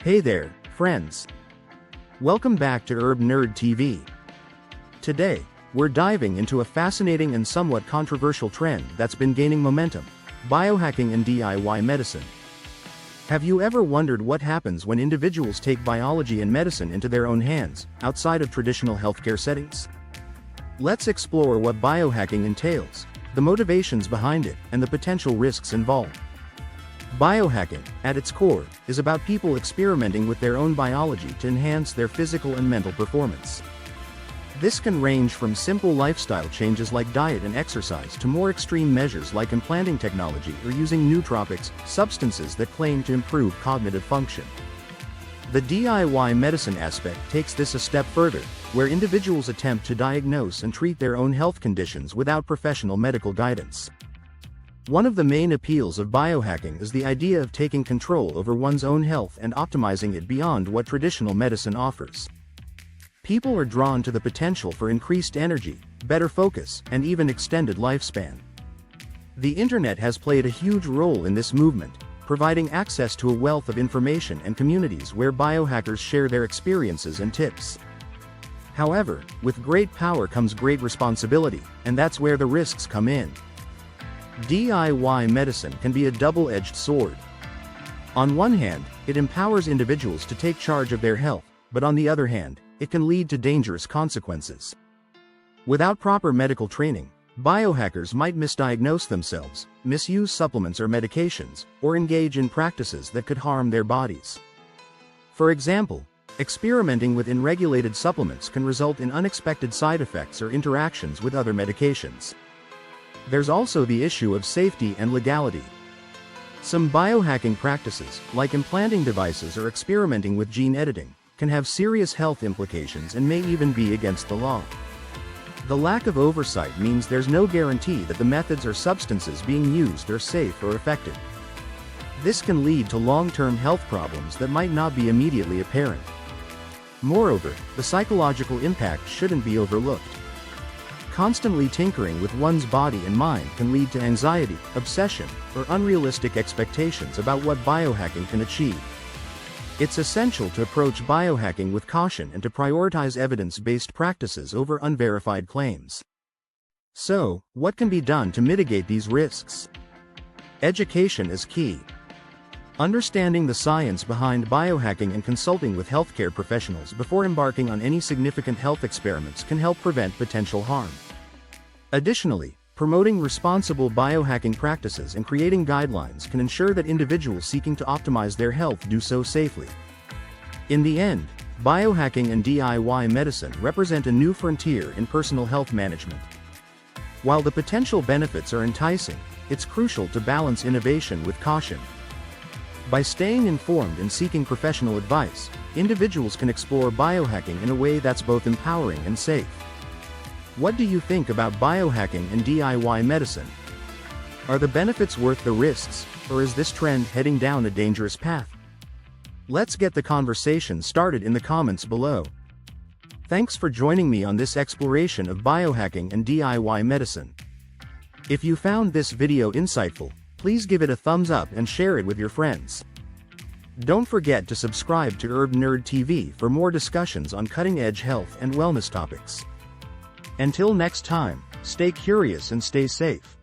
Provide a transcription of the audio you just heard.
Hey there, friends. Welcome back to HerbNerd TV. Today, we're diving into a fascinating and somewhat controversial trend that's been gaining momentum: biohacking and DIY medicine. Have you ever wondered what happens when individuals take biology and medicine into their own hands, outside of traditional healthcare settings? Let's explore what biohacking entails, the motivations behind it, and the potential risks involved. Biohacking, at its core, is about people experimenting with their own biology to enhance their physical and mental performance. This can range from simple lifestyle changes like diet and exercise to more extreme measures like implanting technology or using nootropics, substances that claim to improve cognitive function. The DIY medicine aspect takes this a step further, where individuals attempt to diagnose and treat their own health conditions without professional medical guidance. One of the main appeals of biohacking is the idea of taking control over one's own health and optimizing it beyond what traditional medicine offers. People are drawn to the potential for increased energy, better focus, and even extended lifespan. The internet has played a huge role in this movement, providing access to a wealth of information and communities where biohackers share their experiences and tips. However, with great power comes great responsibility, and that's where the risks come in. DIY medicine can be a double-edged sword. On one hand, it empowers individuals to take charge of their health, but on the other hand, it can lead to dangerous consequences. Without proper medical training, biohackers might misdiagnose themselves, misuse supplements or medications, or engage in practices that could harm their bodies. For example, experimenting with unregulated supplements can result in unexpected side effects or interactions with other medications. There's also the issue of safety and legality. Some biohacking practices, like implanting devices or experimenting with gene editing, can have serious health implications and may even be against the law. The lack of oversight means there's no guarantee that the methods or substances being used are safe or effective. This can lead to long-term health problems that might not be immediately apparent. Moreover, the psychological impact shouldn't be overlooked. Constantly tinkering with one's body and mind can lead to anxiety, obsession, or unrealistic expectations about what biohacking can achieve. It's essential to approach biohacking with caution and to prioritize evidence-based practices over unverified claims. So, what can be done to mitigate these risks? Education is key. Understanding the science behind biohacking and consulting with healthcare professionals before embarking on any significant health experiments can help prevent potential harm. Additionally, promoting responsible biohacking practices and creating guidelines can ensure that individuals seeking to optimize their health do so safely. In the end, biohacking and DIY medicine represent a new frontier in personal health management. While the potential benefits are enticing, it's crucial to balance innovation with caution. By staying informed and seeking professional advice, individuals can explore biohacking in a way that's both empowering and safe. What do you think about biohacking and DIY medicine? Are the benefits worth the risks, or is this trend heading down a dangerous path? Let's get the conversation started in the comments below. Thanks for joining me on this exploration of biohacking and DIY medicine. If you found this video insightful, please give it a thumbs up and share it with your friends. Don't forget to subscribe to HerbNerd TV for more discussions on cutting-edge health and wellness topics. Until next time, stay curious and stay safe.